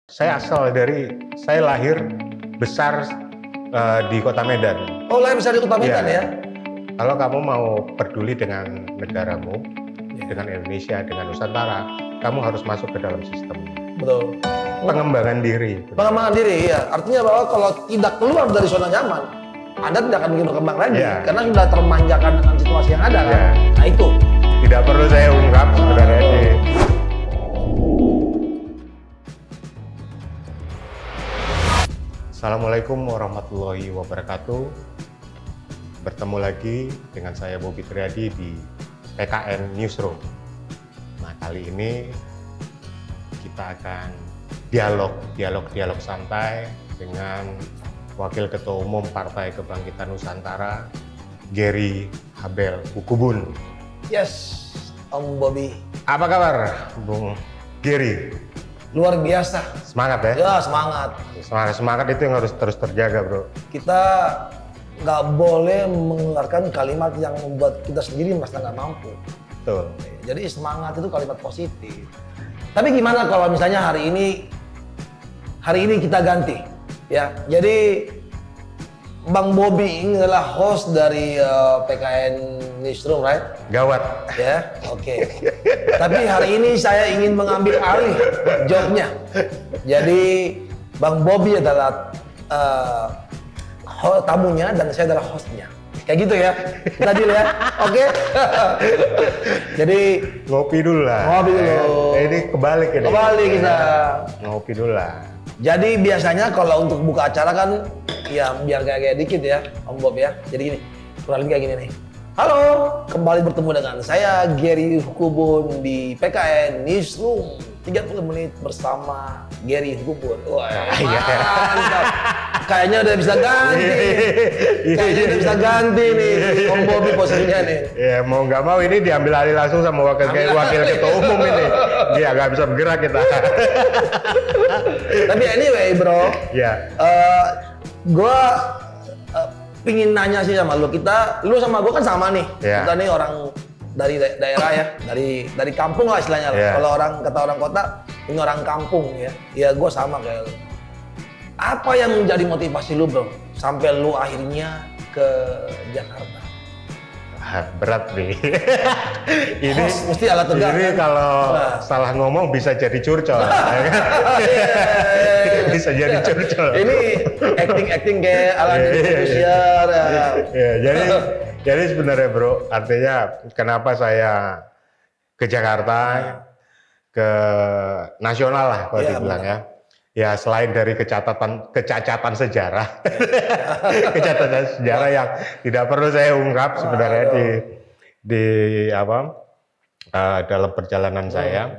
Saya lahir besar di kota Medan. Oh, lahir besar di kota Medan ya? Kalau kamu mau peduli dengan negaramu, dengan Indonesia, dengan Nusantara, kamu harus masuk ke dalam sistem. Betul. Pengembangan diri. Pengembangan diri, ya. Artinya bahwa kalau tidak keluar dari zona nyaman, Anda tidak akan bikin berkembang lagi, karena sudah termanjakan dengan situasi yang ada, kan? Nah itu. Tidak perlu saya ungkap sebenarnya di. Assalamualaikum warahmatullahi wabarakatuh. Bertemu lagi dengan saya Bobi Triadi di PKN Newsroom. Nah, kali ini kita akan dialog santai dengan Wakil Ketua Umum Partai Kebangkitan Nusantara, Gary Habel Ukubun. Yes, Om Bobi. Apa kabar, Bung Gary? Luar biasa. Semangat ya? Ya, semangat. Semangat itu yang harus terus terjaga, bro. Kita nggak boleh mengeluarkan kalimat yang membuat kita sendiri merasa nggak mampu. Betul. Jadi semangat itu kalimat positif. Tapi gimana kalau misalnya hari ini kita ganti, ya. Jadi Bang Bobi ini adalah host dari PKN Newsroom, right? Gawat. Ya, oke. Tapi hari ini saya ingin mengambil alih jobnya. Jadi Bang Bobi adalah tamunya dan saya adalah hostnya. Kayak gitu ya, kita deal ya, oke? Jadi ngopi dulu lah. Ngopi dulu. Ini kebalik ini. Kebalik kita. Ngopi dulu lah. Jadi biasanya kalau untuk buka acara kan, ya biar kayak dikit ya, Om Bob ya. Jadi gini, kurang lebih kayak gini nih. Halo, kembali bertemu dengan saya Gary Ukubun di PKN Newsroom. 30 menit bersama Gary Ukubun. Wah, mantap. Kayaknya udah bisa ganti. Kayaknya udah bisa ganti nih Om Bobi posisinya nih. Ya mau nggak mau ini diambil alih langsung sama wakil ketua umum ini. Dia nggak bisa bergerak kita. Tapi anyway bro, gua pingin nanya sih sama lu. Lu sama gua kan sama nih. Kita nih orang dari daerah ya, dari kampung lah istilahnya. Kalau kata orang kota, ini orang kampung ya. Ya gua sama kayak lu. Apa yang menjadi motivasi lu bro, sampai lu akhirnya ke Jakarta? Berat nih. Ini mesti alat tegak. Ini kan? Kalau salah ngomong bisa jadi curcol. Bisa jadi curcol. Ini acting kayak ala Indonesia. Jadi sebenarnya bro, artinya kenapa saya ke Jakarta, ke nasional lah kalau dibilang ya. Ya selain dari kecacatan sejarah, kecacatan sejarah yang tidak perlu saya ungkap sebenarnya di dalam perjalanan saya.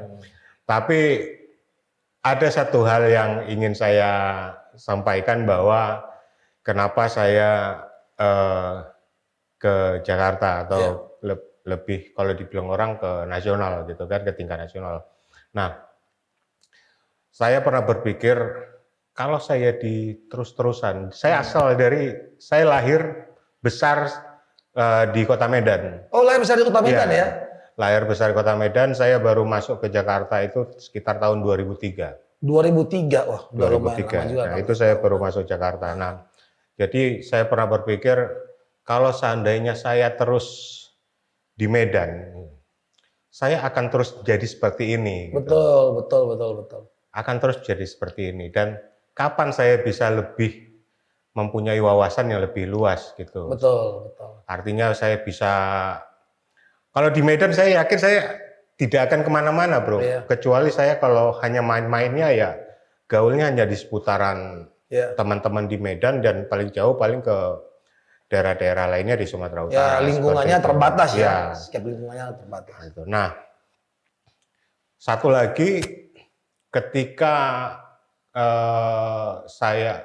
Tapi ada satu hal yang ingin saya sampaikan bahwa kenapa saya ke Jakarta atau lebih kalau dibilang orang ke nasional gitu kan, ke tingkat nasional. Nah, saya pernah berpikir kalau saya terus-terusan, saya lahir besar di kota Medan. Oh, lahir besar di kota Medan ya? Lahir besar di kota Medan, saya baru masuk ke Jakarta itu sekitar tahun 2003. 2003, wah 2003. Nah, itu saya baru masuk Jakarta. Nah, jadi saya pernah berpikir kalau seandainya saya terus di Medan, saya akan terus jadi seperti ini. Betul. Akan terus jadi seperti ini, dan kapan saya bisa lebih mempunyai wawasan yang lebih luas gitu. Betul. Artinya saya bisa, kalau di Medan saya yakin saya tidak akan kemana-mana bro, kecuali saya kalau hanya main-mainnya ya gaulnya hanya di seputaran teman-teman di Medan dan paling jauh paling ke daerah-daerah lainnya di Sumatera Utara. Ya lingkungannya terbatas ya. Setiap lingkungannya terbatas. Nah, satu lagi. Ketika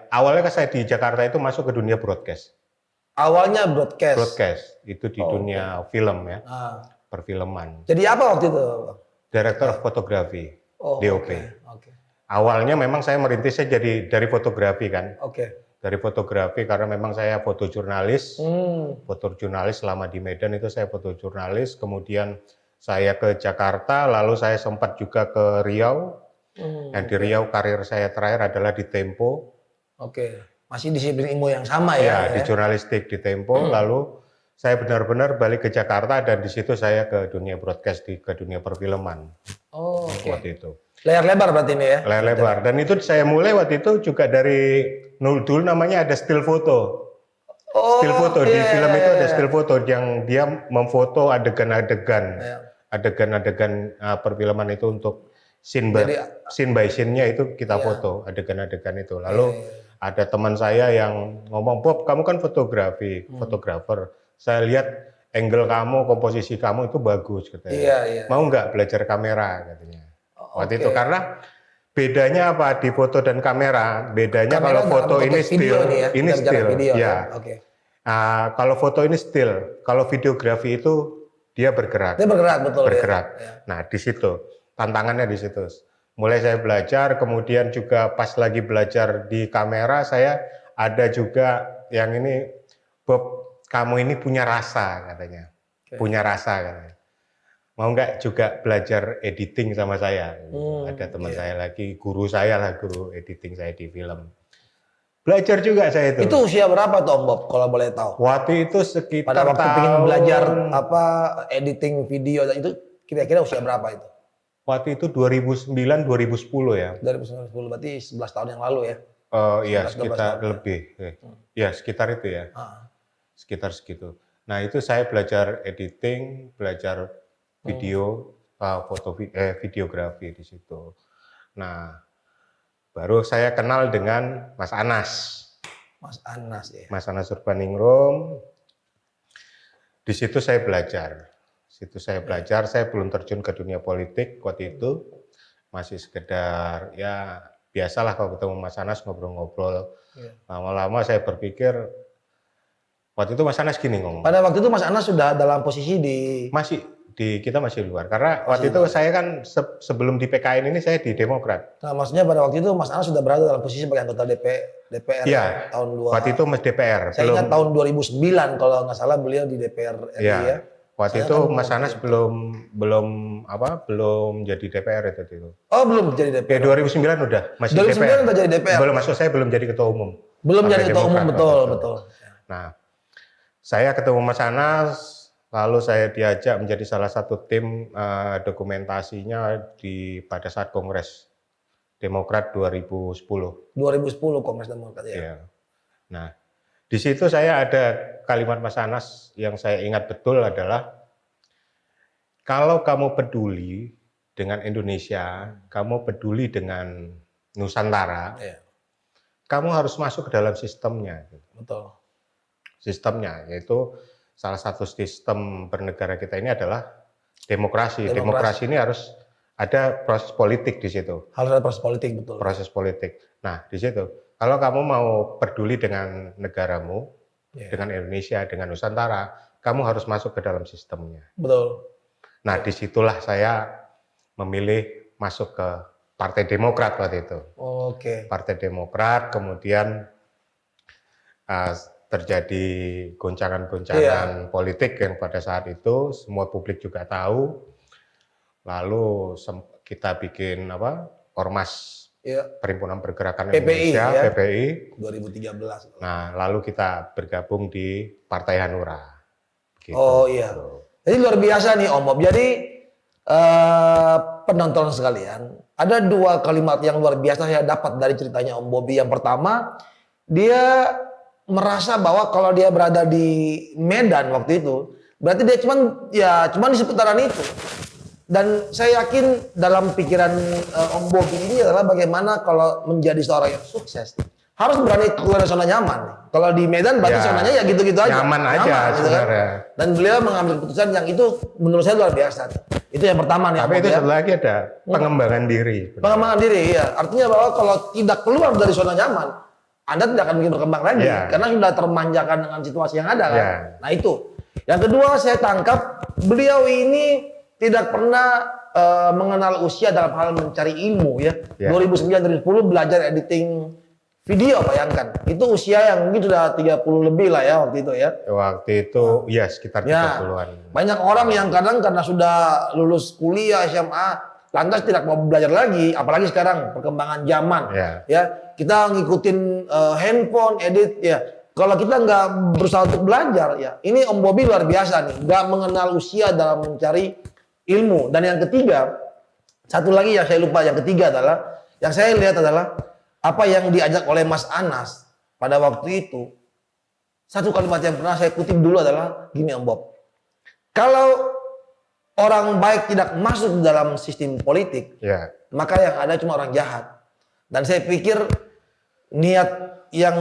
awalnya saya di Jakarta itu masuk ke dunia broadcast. Awalnya broadcast. Broadcast itu di dunia film ya, perfilman. Jadi apa waktu itu? Director of Photography, DOP. Okay. Awalnya memang saya merintisnya jadi dari fotografi kan. Dari fotografi karena memang saya fotojurnalis. Fotojurnalis selama di Medan itu saya fotojurnalis. Kemudian saya ke Jakarta, lalu saya sempat juga ke Riau. Dan di Riau karir saya terakhir adalah di Tempo. Oke, masih disiplin ilmu yang sama Ya, ya? di jurnalistik di Tempo. Lalu saya benar-benar balik ke Jakarta dan di situ saya ke dunia broadcast, ke dunia perfilman. Oh, oke. Waktu itu. Layar lebar berarti ini ya? Layar lebar. Dan itu saya mulai waktu itu juga dari dulu namanya ada still foto. Oh, Still foto di iya, film iya, itu iya. ada still foto yang dia memfoto adegan-adegan, Iya. adegan-adegan perfilman itu untuk scene Jadi, by scene-nya itu kita Iya. foto adegan-adegan itu. Lalu Iya. ada teman saya yang ngomong, Bob, kamu kan fotografer. Saya lihat angle kamu, komposisi kamu itu bagus, katanya. Iya, iya. Mau nggak belajar kamera, katanya. Waktu Oke. itu karena bedanya apa di foto dan kamera? Bedanya Kamera kalau foto dalam ini konteks video still, nih ya? ini Kita bicara still, video, ya. Oke. Kalau foto ini still, kalau videografi itu dia bergerak. Dia bergerak, betul ya? Bergerak. Ya. Nah, di situ tantangannya di situ. Mulai saya belajar, kemudian juga pas lagi belajar di kamera, saya ada juga yang ini, Bob, kamu ini punya rasa, katanya. Oke. Punya rasa, katanya. Mau nggak juga belajar editing sama saya? Ada teman saya lagi, guru saya lah, guru editing saya di film. Belajar juga saya itu. Itu usia berapa tuh Om Bob kalau boleh tahu? Waktu itu sekitar Pada waktu pengen tahun, belajar apa editing video itu kira-kira usia berapa itu? waktu itu 2009-2010 ya. 2010 berarti 11 tahun yang lalu ya? Iya, 11-12 sekitar tahun. lebih. Ya, sekitar itu ya. Ah. Sekitar segitu. Nah, itu saya belajar editing, belajar video, videografi di situ. Nah, baru saya kenal dengan Mas Anas. Mas Anas ya. Mas Anas Urbaningrum. Di situ saya belajar. Saya belum terjun ke dunia politik waktu itu. Masih sekedar ya biasalah kalau ketemu Mas Anas ngobrol-ngobrol. Lama-lama saya berpikir waktu itu Mas Anas gini ngomong. Pada waktu itu Mas Anas sudah dalam posisi di Kita masih luar karena waktu itu saya kan sebelum di PKN ini saya di Demokrat. Nah, maksudnya pada waktu itu Mas Anas sudah berada dalam posisi sebagai anggota DPR Iya, tahun 2. waktu itu Mas DPR. Saya ingat tahun 2009 kalau nggak salah beliau di DPR RI ya. Waktu Saya itu kan Mas Anas belum jadi DPR itu. Oh, belum jadi DPR. 2009 udah masih 2009 DPR. udah jadi DPR. Belum, maksud saya belum jadi ketua umum. Belum Partai jadi ketua umum, Demokrat betul, waktu itu. betul. Nah, saya ketemu Mas Anas, lalu saya diajak menjadi salah satu tim dokumentasinya pada saat Kongres Demokrat 2010. 2010 Kongres Demokrat ya. Ya. Nah, di situ saya ada kalimat Mas Anas yang saya ingat betul adalah kalau kamu peduli dengan Indonesia, kamu peduli dengan Nusantara, kamu harus masuk ke dalam sistemnya. Betul. Sistemnya, yaitu salah satu sistem bernegara kita ini adalah demokrasi. Demokrasi ini harus ada proses politik di situ. Harus ada proses politik, betul. Proses politik. Nah, di situ, kalau kamu mau peduli dengan negaramu, dengan Indonesia, dengan Nusantara, kamu harus masuk ke dalam sistemnya. Betul. Nah, disitulah saya memilih masuk ke Partai Demokrat waktu itu. Oke. Partai Demokrat, kemudian terjadi goncangan-goncangan politik yang pada saat itu semua publik juga tahu. Lalu kita bikin Ormas Perhimpunan Pergerakan Indonesia, PPI 2013. Nah, lalu kita bergabung di Partai Hanura. Gitu. Oh iya. Jadi luar biasa nih Om Bob. Jadi penonton sekalian, ada dua kalimat yang luar biasa saya dapat dari ceritanya Om Bobi. Yang pertama, dia merasa bahwa kalau dia berada di Medan waktu itu, berarti dia cuman di seputaran itu. Dan saya yakin dalam pikiran Om Bobi ini adalah bagaimana kalau menjadi seorang yang sukses harus berani keluar dari zona nyaman. Kalau di Medan berarti zonanya ya gitu-gitu aja. Nyaman aja gitu kan? Dan beliau mengambil keputusan yang itu menurut saya luar biasa. Itu yang pertama nih. Tapi itu satu lagi ada pengembangan diri. Pengembangan diri, ya. Artinya bahwa kalau tidak keluar dari zona nyaman, Anda tidak akan mungkin berkembang lagi. Karena sudah termanjakan dengan situasi yang ada kan. Nah itu. Yang kedua saya tangkap, beliau ini tidak pernah mengenal usia dalam hal mencari ilmu ya. 2009-2010 belajar editing video, bayangkan. Itu usia yang mungkin sudah 30 lebih lah ya waktu itu ya. Waktu itu ya sekitar 30-an. Banyak orang yang kadang karena sudah lulus kuliah SMA lantas tidak mau belajar lagi, apalagi sekarang perkembangan zaman. Ya, kita ngikutin handphone, edit ya. Kalau kita nggak berusaha untuk belajar, ya ini Om Bobi luar biasa nih, nggak mengenal usia dalam mencari ilmu. Dan yang ketiga, satu lagi yang saya lupa, yang ketiga adalah, yang saya lihat adalah apa yang diajak oleh Mas Anas pada waktu itu. Satu kalimat yang pernah saya kutip dulu adalah gini Om Bob, kalau orang baik tidak masuk dalam sistem politik, maka yang ada cuma orang jahat. Dan saya pikir niat yang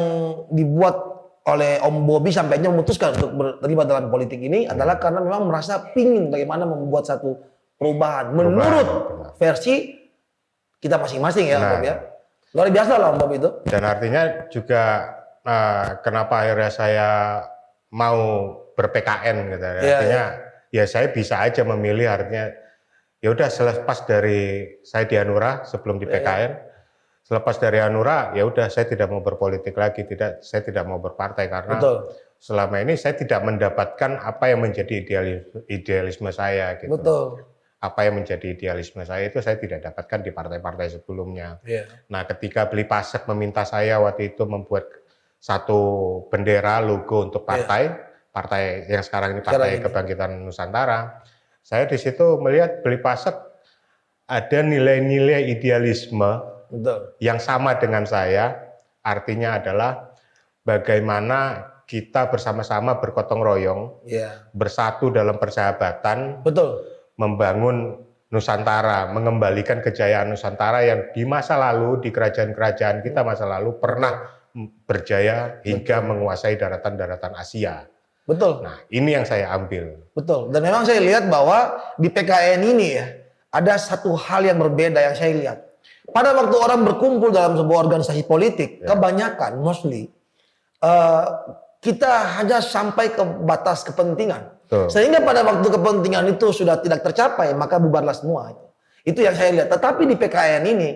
dibuat oleh Om Bobi sampainya memutuskan untuk terlibat dalam politik ini adalah karena memang merasa pingin bagaimana membuat satu perubahan menurut versi kita masing-masing ya Om Bob ya. Luar biasa lah Om Bob itu. Dan artinya juga kenapa akhirnya saya mau ber-PKN gitu. Artinya ya saya bisa aja memilih, artinya ya udah selepas dari saya di Hanura sebelum di PKN. Selepas dari Hanura, ya udah saya tidak mau berpolitik lagi, saya tidak mau berpartai karena selama ini saya tidak mendapatkan apa yang menjadi idealisme saya gitu. Apa yang menjadi idealisme saya itu saya tidak dapatkan di partai-partai sebelumnya. Nah, ketika Beli Pasek meminta saya waktu itu membuat satu bendera logo untuk partai yang sekarang ini Partai Kebangkitan Nusantara, saya di situ melihat Beli Pasek ada nilai-nilai idealisme yang sama dengan saya, artinya adalah bagaimana kita bersama-sama bergotong royong, bersatu dalam persahabatan, membangun Nusantara, mengembalikan kejayaan Nusantara yang di masa lalu, di kerajaan-kerajaan kita masa lalu pernah berjaya hingga menguasai daratan-daratan Asia. Nah, ini yang saya ambil. Dan memang saya lihat bahwa di PKN ini ya, ada satu hal yang berbeda yang saya lihat. Pada waktu orang berkumpul dalam sebuah organisasi politik, kebanyakan, mostly, kita hanya sampai ke batas kepentingan. Sehingga pada waktu kepentingan itu sudah tidak tercapai, maka bubarlah semua. Itu yang saya lihat. Tetapi di PKN ini,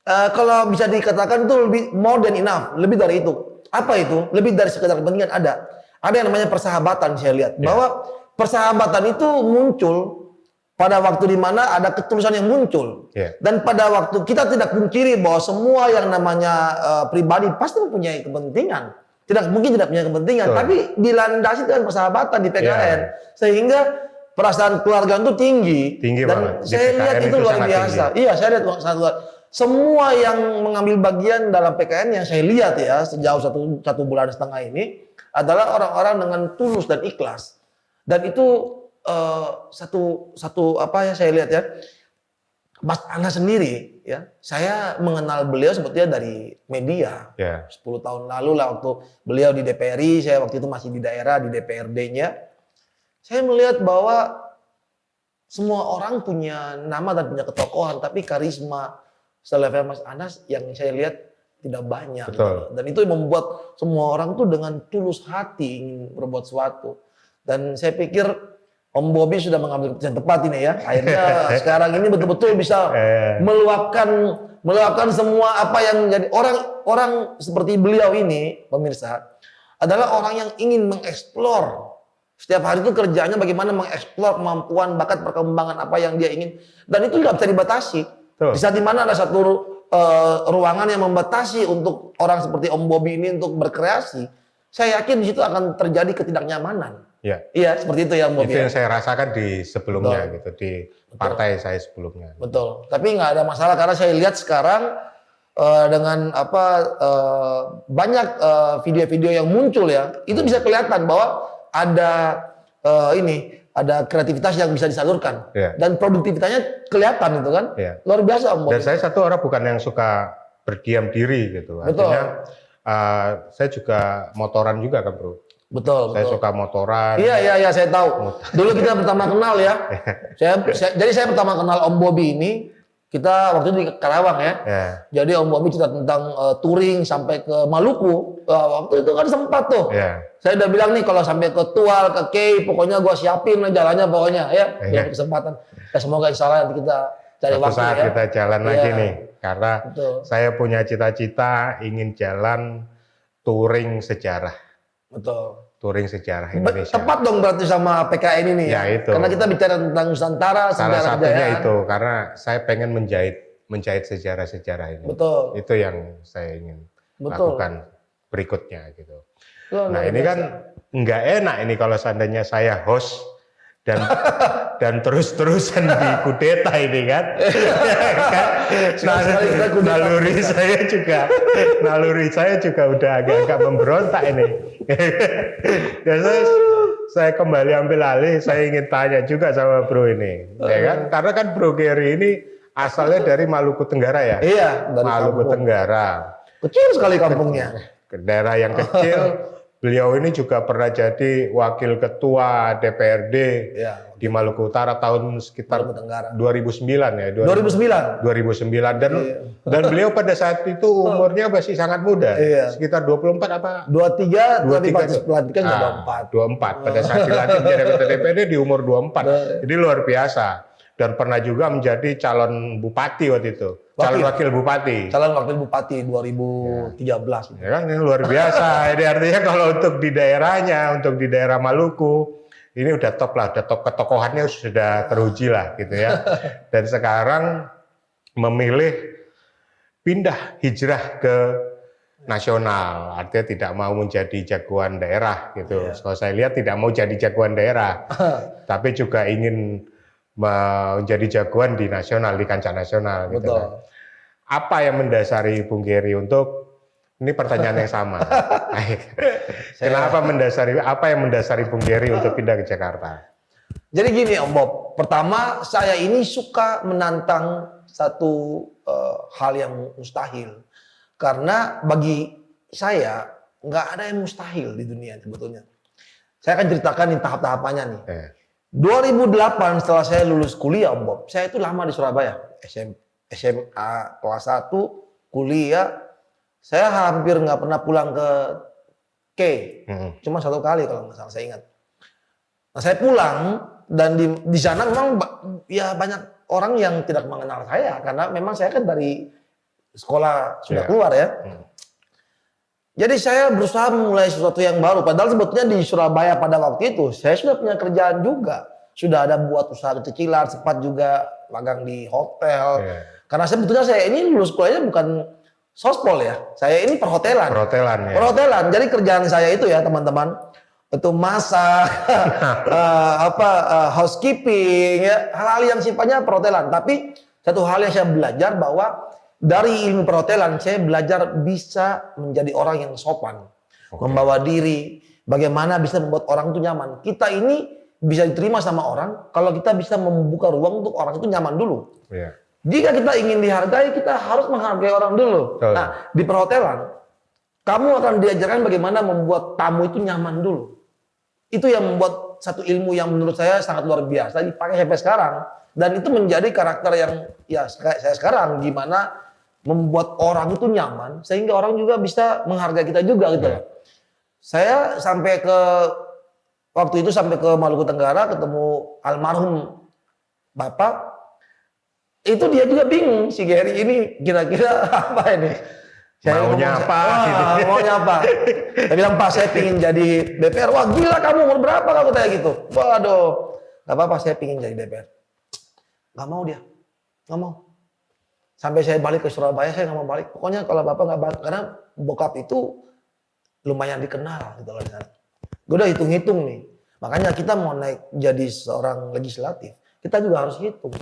kalau bisa dikatakan itu lebih more than enough, lebih dari itu. Apa itu? Lebih dari sekedar kepentingan ada. Ada yang namanya persahabatan, saya lihat. Bahwa persahabatan itu muncul pada waktu di mana ada ketulusan yang muncul. Dan pada waktu kita tidak pungkiri bahwa semua yang namanya pribadi pasti mempunyai kepentingan. Mungkin tidak punya kepentingan, tapi dilandasi dengan persahabatan di PKN. Sehingga perasaan keluarga itu tinggi. Dan saya lihat itu luar biasa. Iya, saya lihat sangat luar. Semua yang mengambil bagian dalam PKN yang saya lihat ya sejauh satu bulan setengah ini adalah orang-orang dengan tulus dan ikhlas. Dan itu satu apa ya saya lihat ya, Mas Anas sendiri ya, saya mengenal beliau sebetulnya dari media. 10 tahun lalu lah waktu beliau di DPRI, saya waktu itu masih di daerah di DPRD-nya. Saya melihat bahwa semua orang punya nama dan punya ketokohan, tapi karisma selevel Mas Anas yang saya lihat tidak banyak. Gitu. Dan itu membuat semua orang tuh dengan tulus hati ingin berbuat sesuatu. Dan saya pikir Om Bobi sudah mengambil keputusan tepat ini ya. Akhirnya sekarang ini betul-betul bisa meluapkan semua apa yang menjadi orang seperti beliau ini, pemirsa, adalah orang yang ingin mengeksplor. Setiap hari itu kerjanya bagaimana mengeksplor kemampuan, bakat, perkembangan apa yang dia ingin. Dan itu tidak bisa dibatasi. Di saat dimana ada satu ruangan yang membatasi untuk orang seperti Om Bobi ini untuk berkreasi, saya yakin di situ akan terjadi ketidaknyamanan. Iya, seperti itu ya Om Bobi. Itu yang saya rasakan di sebelumnya gitu, di partai saya sebelumnya. Tapi nggak ada masalah karena saya lihat sekarang dengan banyak video-video yang muncul ya, itu bisa kelihatan bahwa ada ada kreativitas yang bisa disalurkan dan produktivitasnya kelihatan itu kan. Luar biasa Om Bobi. Dan saya satu orang bukan yang suka berdiam diri gitu. Artinya saya juga motoran juga kan bro. Saya suka motoran. Iya, saya tahu. Dulu kita pertama kenal ya. Jadi saya pertama kenal Om Bobi ini, kita waktu itu di Karawang ya. Jadi Om Bobi cerita tentang touring sampai ke Maluku. Waktu itu kan sempat tuh. Saya udah bilang nih kalau sampai ke Tual, ke Kei, pokoknya gua siapin jalannya pokoknya ya. Biar kesempatan. Ya, semoga insya Allah nanti kita cari waktu saat ya. Kita jalan lagi nih. Karena saya punya cita-cita ingin jalan touring sejarah. touring sejarah Indonesia. Tepat dong berarti sama PKN ini ya. Ya, itu. Karena kita bicara tentang Nusantara, Salah sejarah satunya kejayaan. itu karena saya pengen menjahit sejarah-sejarah ini. Betul. Itu yang saya ingin Betul. lakukan berikutnya gitu. Luar Nah ini kan nggak enak ini kalau seandainya saya host dan terus-terusan dikudeta ini kan. Naluri saya juga udah agak-agak memberontak ini. Ya, saya kembali ambil alih, saya ingin tanya juga sama bro ini, ya kan? Karena kan Bro Gary ini asalnya dari Maluku Tenggara ya. Iya, dari Maluku kampung. Tenggara. Kecil sekali kampungnya. Ke daerah yang kecil. Beliau ini juga pernah jadi wakil ketua DPRD Iya. di Maluku Utara tahun sekitar Maluku Tenggara. 2009 ya. 2009. 2009 dan beliau pada saat itu umurnya masih sangat muda. Iya. Sekitar 24 apa? 23, tapi 23 pas pelantikan nggak 24. Pada saat dilantik menjadi anggota DPRD di umur 24. Jadi luar biasa. Dan pernah juga menjadi calon bupati waktu itu. Calon wakil bupati. Calon wakil bupati 2013. Ya kan, ini luar biasa. Ini artinya kalau untuk di daerahnya, untuk di daerah Maluku, ini udah top lah, udah top, ketokohannya sudah teruji lah gitu ya. Dan sekarang memilih pindah hijrah ke nasional, artinya tidak mau menjadi jagoan daerah gitu. Kalau saya lihat tidak mau jadi jagoan daerah, tapi juga ingin menjadi jagoan di nasional, di kancah nasional gitu. Betul. Kan. Apa yang mendasari Bung Gary untuk ini pertanyaan yang sama. Apa yang mendasari Bung Gary untuk pindah ke Jakarta? Jadi gini Om Bob, pertama saya ini suka menantang satu hal yang mustahil. Karena bagi saya nggak ada yang mustahil di dunia sebetulnya. Saya akan ceritakan nih tahap-tahapannya nih. 2008 setelah saya lulus kuliah Om Bob, saya itu lama di Surabaya. SMA kelas 1, kuliah, saya hampir nggak pernah pulang ke K. Cuma 1 kali kalau nggak salah saya ingat. Nah saya pulang dan di sana memang ya banyak orang yang tidak mengenal saya karena memang saya kan dari sekolah sudah keluar ya. Jadi saya berusaha memulai sesuatu yang baru. Padahal sebetulnya di Surabaya pada waktu itu saya sudah punya kerjaan juga. Sudah ada buat usaha kecilan, sempat juga magang di hotel. Karena sebetulnya saya ini lulus kuliahnya bukan sospol ya. Saya ini perhotelan. Perhotelan ya. Perhotelan. Jadi kerjaan saya itu ya teman-teman. Itu masak, housekeeping, ya, hal-hal yang sifatnya perhotelan. Tapi satu hal yang saya belajar bahwa dari ilmu perhotelan saya belajar bisa menjadi orang yang sopan, membawa diri, bagaimana bisa membuat orang itu nyaman. Kita ini bisa diterima sama orang kalau kita bisa membuka ruang untuk orang itu nyaman dulu. Jika kita ingin dihargai, kita harus menghargai orang dulu. Nah, di perhotelan, kamu akan diajarkan bagaimana membuat tamu itu nyaman dulu. Itu yang membuat satu ilmu yang menurut saya sangat luar biasa dipakai sampai sekarang. Dan itu menjadi karakter yang ya saya sekarang, gimana membuat orang itu nyaman sehingga orang juga bisa menghargai kita juga gitu. Saya sampai ke waktu itu sampai ke Maluku Tenggara ketemu almarhum Bapak. Itu dia juga bingung si Gary ini kira-kira apa ini. Saya maunya apa? Maunya apa? Saya bilang Pak saya pingin jadi DPR. Wah gila kamu umur berapa kalau kayak gitu? Waduh, gak apa-apa saya pingin jadi DPR. Gak mau dia, gak mau. Sampai saya balik ke Surabaya saya gak mau balik. Pokoknya kalau Bapak gak balik, karena bokap itu lumayan dikenal gitu loh di sana. Gue udah hitung-hitung nih. Makanya kita mau naik jadi seorang legislatif, kita juga harus hitung.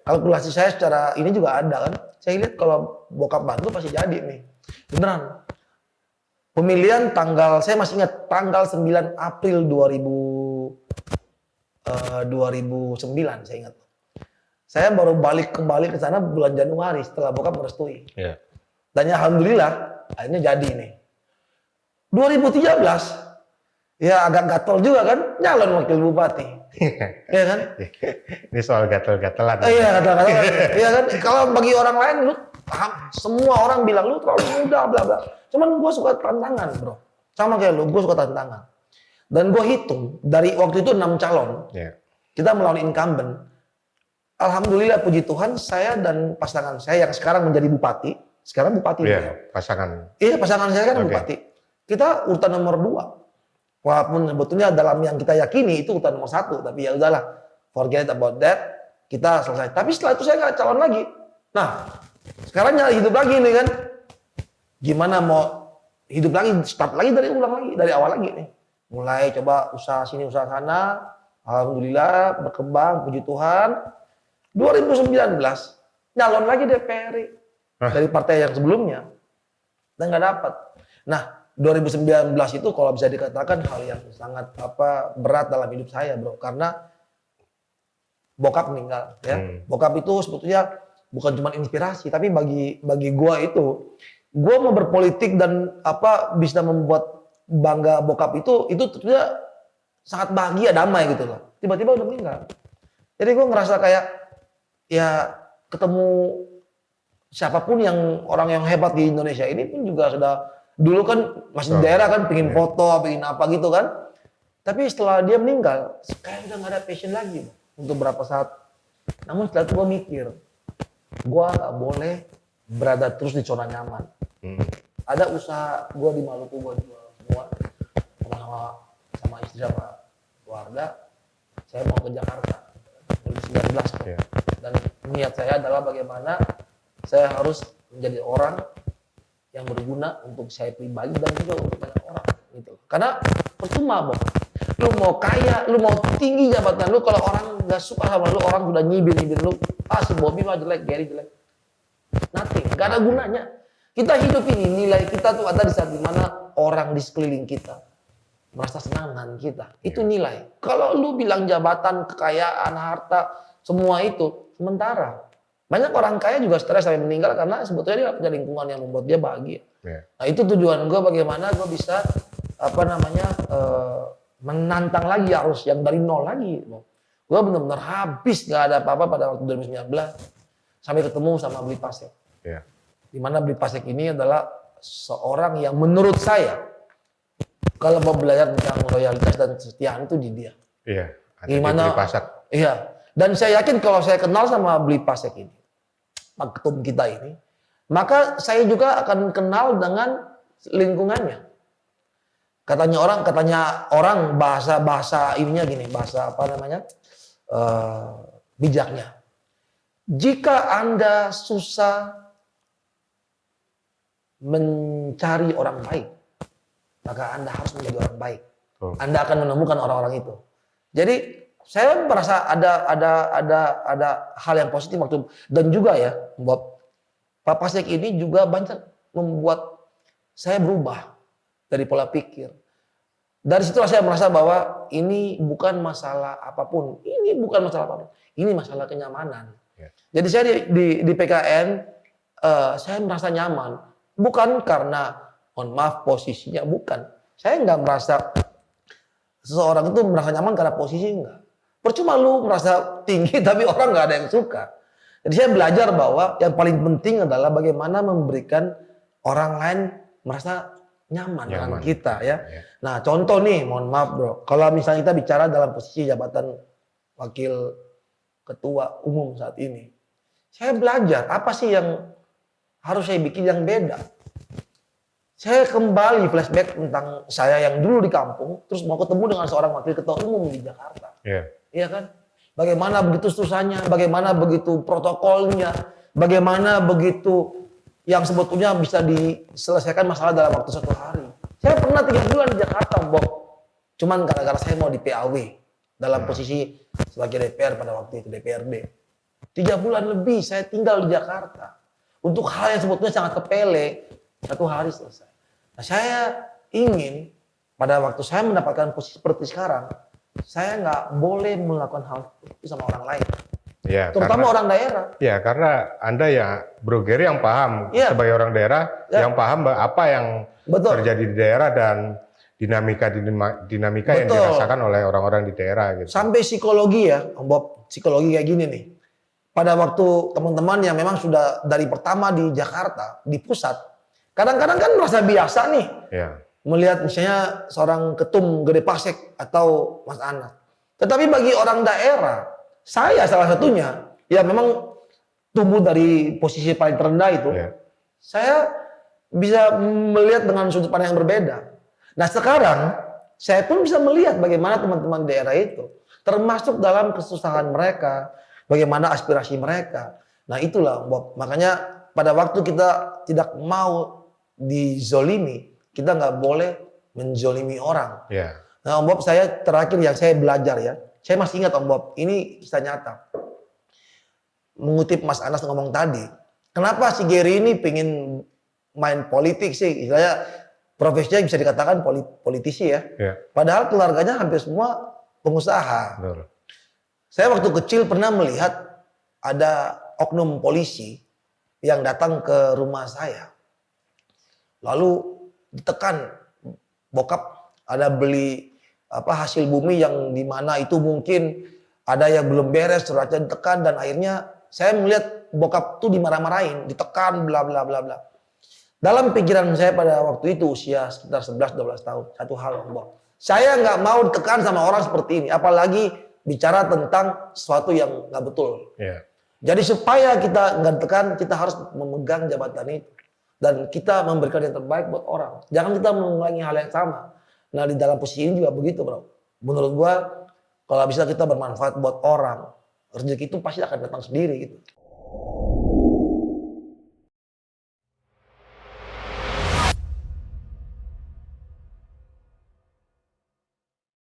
Kalkulasi saya secara ini juga ada kan. Saya lihat kalau bokap bantu pasti jadi nih. Beneran. Pemilihan tanggal, saya masih ingat tanggal 9 April 2009 saya ingat. Saya baru balik kembali ke sana bulan Januari setelah bokap merestui. Dan ya alhamdulillah akhirnya jadi nih. 2013 ya agak gatel juga kan nyalon wakil bupati. Iya kan? Ini soal gatel-gatelan. Iya gatel-gatelan. Iya kan? Kalau bagi orang lain lu semua orang bilang lu terlalu muda bla bla. Cuman gue suka tantangan, bro. Sama kayak lu, gue suka tantangan. Dan gue hitung dari waktu itu 6 calon. Kita melawan incumbent. Alhamdulillah puji Tuhan saya dan pasangan saya yang sekarang menjadi bupati. Sekarang bupati. Pasangan. Iya pasangan saya kan bupati. Kita urutan nomor 2. Walaupun sebetulnya dalam yang kita yakini itu urutan nomor 1, tapi ya udahlah, forget about that, kita selesai. Tapi setelah itu saya nggak calon lagi. Nah, sekarang nyari hidup lagi nih kan. Gimana mau hidup lagi, start lagi dari ulang lagi, dari awal lagi nih. Mulai coba usaha sini, usaha sana. Alhamdulillah berkembang, puji Tuhan. 2019 nyalon lagi DPR dari partai yang sebelumnya dan nggak dapat. Nah, 2019 itu kalau bisa dikatakan hal yang sangat berat dalam hidup saya, bro, karena bokap meninggal ya. Bokap itu sebetulnya bukan cuma inspirasi, tapi bagi gua itu, gua mau berpolitik dan bisa membuat bangga bokap itu tentunya sangat bahagia, damai gitu loh. Tiba-tiba udah meninggal. Jadi gua ngerasa kayak ya ketemu siapapun yang orang yang hebat di Indonesia ini pun juga sudah dulu kan masih di daerah kan pengen foto, pengen apa gitu kan. Tapi setelah dia meninggal, kayak udah nggak ada passion lagi untuk berapa saat. Namun setelah itu gue mikir, gue nggak boleh berada terus di zona nyaman. Ada usaha gue di Maluku, gue jual semua sama istri sama keluarga. Saya mau ke Jakarta 2019 dan niat saya adalah bagaimana saya harus menjadi orang yang berguna untuk saya pribadi dan juga untuk banyak orang gitu. Karena percuma, Bang. Lu mau kaya, lu mau tinggi jabatan lu, kalau orang nggak suka sama lu, orang udah nyibir lu, si Bobby mah jelek, Gary jelek. Nothing, nggak ada gunanya. Kita hidup ini, nilai kita tuh ada di saat dimana orang di sekeliling kita merasa senang dengan kita. Itu nilai. Kalau lu bilang jabatan, kekayaan, harta, semua itu sementara. Banyak orang kaya juga stres sampai meninggal karena sebetulnya dia punya lingkungan yang membuat dia bahagia. Nah itu tujuan gue, bagaimana gue bisa menantang lagi arus yang dari nol lagi. Gue benar-benar habis, nggak ada apa-apa pada waktu 2019 sampai ketemu sama Beli Pasek. Dimana Beli Pasek ini adalah seorang yang menurut saya kalau mau belajar tentang loyalitas dan kesetiaan itu di dia. Gimana? Beli Pasek. Iya. Dan saya yakin kalau saya kenal sama Beli Pasek ini, Pak Ketum kita ini, maka saya juga akan kenal dengan lingkungannya. Katanya orang bahasa ininya gini, bahasa bijaknya. Jika Anda susah mencari orang baik, maka Anda harus menjadi orang baik. Anda akan menemukan orang-orang itu. Jadi saya merasa ada hal yang positif waktu, dan juga ya, Pak Pasek ini juga banyak membuat saya berubah dari pola pikir. Dari situlah saya merasa bahwa ini bukan masalah apapun, ini masalah kenyamanan. Jadi saya di PKN saya merasa nyaman, bukan karena mohon maaf posisinya, bukan. Saya nggak merasa seseorang itu merasa nyaman karena posisi, enggak. Percuma lu merasa tinggi tapi orang nggak ada yang suka. Jadi saya belajar bahwa yang paling penting adalah bagaimana memberikan orang lain merasa nyaman dengan kita ya. Nah contoh nih, mohon maaf bro, kalau misalnya kita bicara dalam posisi jabatan wakil ketua umum saat ini, saya belajar apa sih yang harus saya bikin yang beda. Saya kembali flashback tentang saya yang dulu di kampung, terus mau ketemu dengan seorang wakil ketua umum di Jakarta. Iya kan? Bagaimana begitu susahnya, bagaimana begitu protokolnya, bagaimana begitu yang sebetulnya bisa diselesaikan masalah dalam waktu 1 hari. Saya pernah 3 bulan di Jakarta, Bob. Cuman gara-gara saya mau di PAW dalam posisi sebagai DPR pada waktu itu, DPRD. 3 bulan lebih saya tinggal di Jakarta. Untuk hal yang sebetulnya sangat sepele, 1 hari selesai. Nah, saya ingin pada waktu saya mendapatkan posisi seperti sekarang, saya nggak boleh melakukan hal itu sama orang lain. Terutama orang daerah. Ya, karena Anda ya, Bro Gary yang paham sebagai orang daerah, yang paham apa yang terjadi di daerah dan dinamika yang dirasakan oleh orang-orang di daerah. Gitu. Sampai psikologi ya, Om Bob, psikologi kayak gini nih. Pada waktu teman-teman yang memang sudah dari pertama di Jakarta, di pusat, kadang-kadang kan merasa biasa nih. Melihat misalnya seorang ketum Gede Pasek atau Mas Anas. Tetapi bagi orang daerah, saya salah satunya, ya memang tumbuh dari posisi paling terendah itu, saya bisa melihat dengan sudut pandang yang berbeda. Nah sekarang, Saya pun bisa melihat bagaimana teman-teman daerah itu, termasuk dalam kesusahan mereka, bagaimana aspirasi mereka. Nah itulah Bob, makanya pada waktu kita tidak mau dizolimi, kita nggak boleh menzolimi orang. Ya. Nah Om Bob, saya terakhir yang saya belajar ya, saya masih ingat Om Bob, ini kisah nyata. Mengutip Mas Anas ngomong tadi, kenapa si Gary ini pengen main politik sih? Istilahnya profesinya bisa dikatakan politisi ya. Ya. Padahal keluarganya hampir semua pengusaha. Betul. Saya waktu kecil pernah melihat ada oknum polisi yang datang ke rumah saya. Lalu ditekan, bokap ada beli hasil bumi yang dimana itu mungkin ada yang belum beres, suratnya ditekan dan akhirnya saya melihat bokap tuh dimarah-marahin, ditekan, bla bla bla bla. Dalam pikiran saya pada waktu itu usia sekitar 11-12 tahun, satu hal Om. Saya nggak mau ditekan sama orang seperti ini, apalagi bicara tentang sesuatu yang nggak betul. Ya. Jadi supaya kita nggak ditekan, kita harus memegang jabatan itu. Dan kita memberikan yang terbaik buat orang. Jangan kita mengulangi hal yang sama. Nah di dalam posisi ini juga begitu bro. Menurut gua kalau bisa kita bermanfaat buat orang, rezeki itu pasti akan datang sendiri gitu.